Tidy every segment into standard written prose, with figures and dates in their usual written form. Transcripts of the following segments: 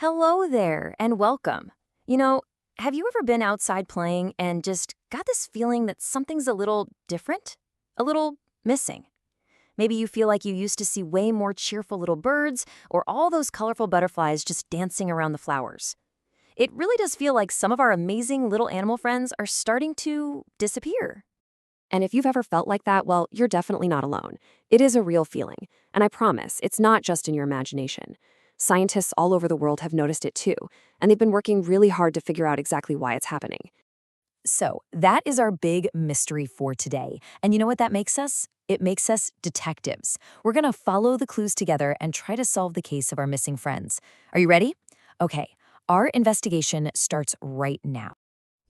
Hello there and welcome. You know, have you ever been outside playing and just got this feeling that something's a little different? A little missing? Maybe you feel like you used to see way more cheerful little birds or all those colorful butterflies just dancing around the flowers. It really does feel like some of our amazing little animal friends are starting to disappear. And if you've ever felt like that, well, you're definitely not alone. It is a real feeling. And I promise, it's not just in your imagination. Scientists all over the world have noticed it too, and they've been working really hard to figure out exactly why it's happening. So, that is our big mystery for today. And you know what that makes us? It makes us detectives. We're going to follow the clues together and try to solve the case of our missing friends. Are you ready? Okay, our investigation starts right now.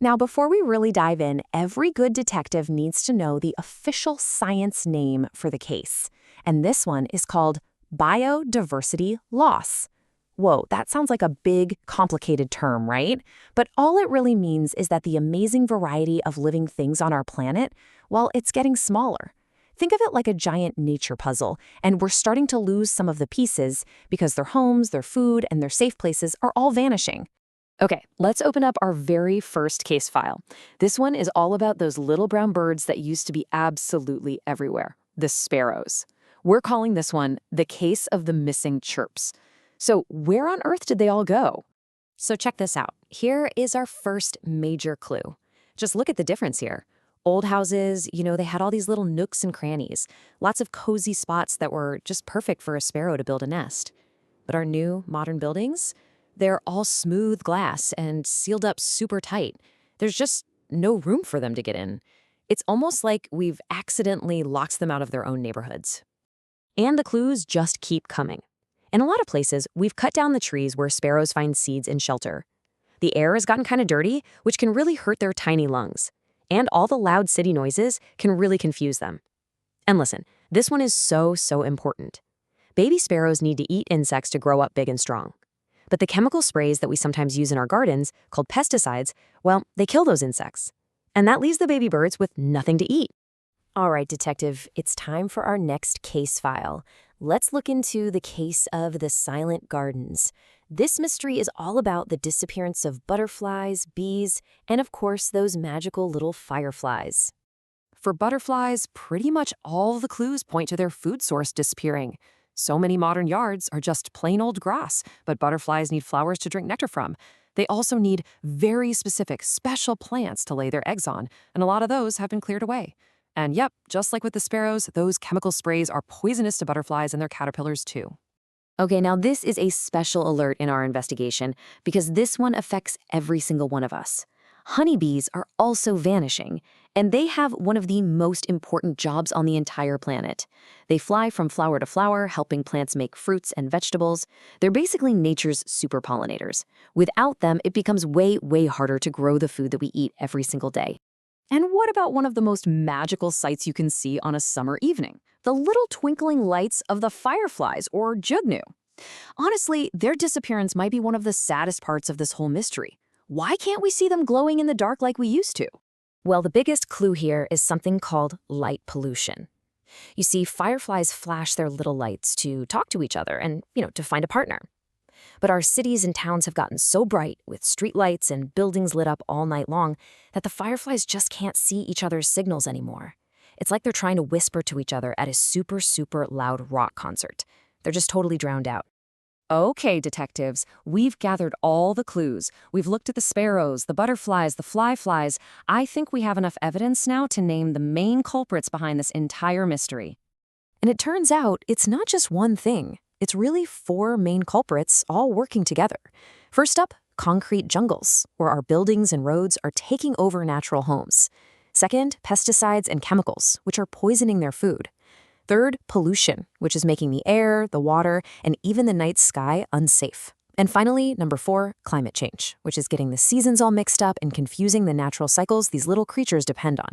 Now, before we really dive in, every good detective needs to know the official science name for the case. And this one is called biodiversity loss. Whoa, that sounds like a big, complicated term, right? But all it really means is that the amazing variety of living things on our planet, well, it's getting smaller. Think of it like a giant nature puzzle, and we're starting to lose some of the pieces because their homes, their food, and their safe places are all vanishing. Okay, let's open up our very first case file. This one is all about those little brown birds that used to be absolutely everywhere, the sparrows. We're calling this one the case of the missing chirps. So where on earth did they all go? So check this out. Here is our first major clue. Just look at the difference here. Old houses, they had all these little nooks and crannies, lots of cozy spots that were just perfect for a sparrow to build a nest. But our new modern buildings? They're all smooth glass and sealed up super tight. There's just no room for them to get in. It's almost like we've accidentally locked them out of their own neighborhoods. And the clues just keep coming. In a lot of places, we've cut down the trees where sparrows find seeds and shelter. The air has gotten kind of dirty, which can really hurt their tiny lungs. And all the loud city noises can really confuse them. And listen, this one is so important. Baby sparrows need to eat insects to grow up big and strong. But the chemical sprays that we sometimes use in our gardens, called pesticides, well, they kill those insects. And that leaves the baby birds with nothing to eat. All right, detective, it's time for our next case file. Let's look into the case of the silent gardens. This mystery is all about the disappearance of butterflies, bees, and of course, those magical little fireflies. For butterflies, pretty much all the clues point to their food source disappearing. So many modern yards are just plain old grass, but butterflies need flowers to drink nectar from. They also need very specific, special plants to lay their eggs on, and a lot of those have been cleared away. And yep, just like with the sparrows, those chemical sprays are poisonous to butterflies and their caterpillars too. Okay, now this is a special alert in our investigation because this one affects every single one of us. Honeybees are also vanishing, and they have one of the most important jobs on the entire planet. They fly from flower to flower, helping plants make fruits and vegetables. They're basically nature's super pollinators. Without them, it becomes way harder to grow the food that we eat every single day. And what about one of the most magical sights you can see on a summer evening? The little twinkling lights of the fireflies, or jugnu. Honestly, their disappearance might be one of the saddest parts of this whole mystery. Why can't we see them glowing in the dark like we used to? Well, the biggest clue here is something called light pollution. You see, fireflies flash their little lights to talk to each other and, to find a partner. But our cities and towns have gotten so bright with streetlights and buildings lit up all night long that the fireflies just can't see each other's signals anymore. It's like they're trying to whisper to each other at a super loud rock concert. They're just totally drowned out. Okay, detectives, we've gathered all the clues. We've looked at the sparrows, the butterflies, the flies. I think we have enough evidence now to name the main culprits behind this entire mystery. And it turns out it's not just one thing. It's really 4 main culprits all working together. First up, concrete jungles, where our buildings and roads are taking over natural homes. Second, pesticides and chemicals, which are poisoning their food. Third, pollution, which is making the air, the water, and even the night sky unsafe. And finally, number 4, climate change, which is getting the seasons all mixed up and confusing the natural cycles these little creatures depend on.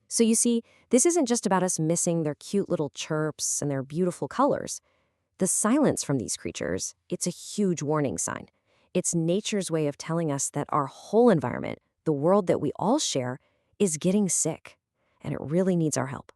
So you see, this isn't just about us missing their cute little chirps and their beautiful colors. The silence from these creatures, it's a huge warning sign. It's nature's way of telling us that our whole environment, the world that we all share, is getting sick, and it really needs our help.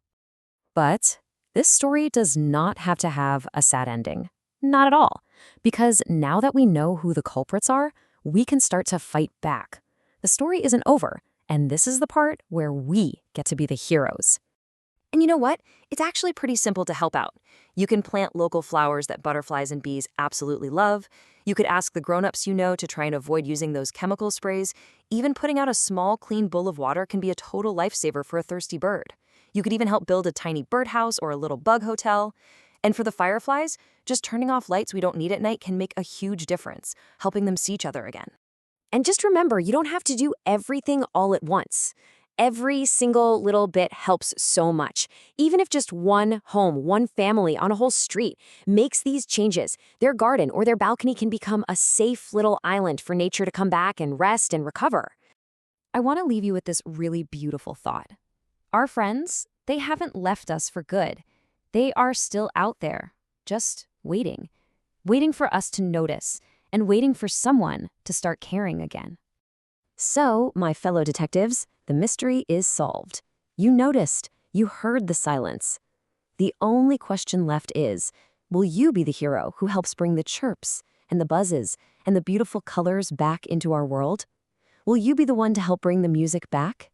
But this story does not have to have a sad ending. Not at all. Because now that we know who the culprits are, we can start to fight back. The story isn't over, and this is the part where we get to be the heroes. And you know what? It's actually pretty simple to help out. You can plant local flowers that butterflies and bees absolutely love. You could ask the grown-ups you know to try and avoid using those chemical sprays. Even putting out a small, clean bowl of water can be a total lifesaver for a thirsty bird. You could even help build a tiny birdhouse or a little bug hotel. And for the fireflies, just turning off lights we don't need at night can make a huge difference, helping them see each other again. And just remember, you don't have to do everything all at once. Every single little bit helps so much. Even if just one home, one family on a whole street makes these changes, their garden or their balcony can become a safe little island for nature to come back and rest and recover. I want to leave you with this really beautiful thought. Our friends, they haven't left us for good. They are still out there, just waiting for us to notice and waiting for someone to start caring again. So, my fellow detectives, the mystery is solved. You noticed, you heard the silence. The only question left is, will you be the hero who helps bring the chirps and the buzzes and the beautiful colors back into our world? Will you be the one to help bring the music back?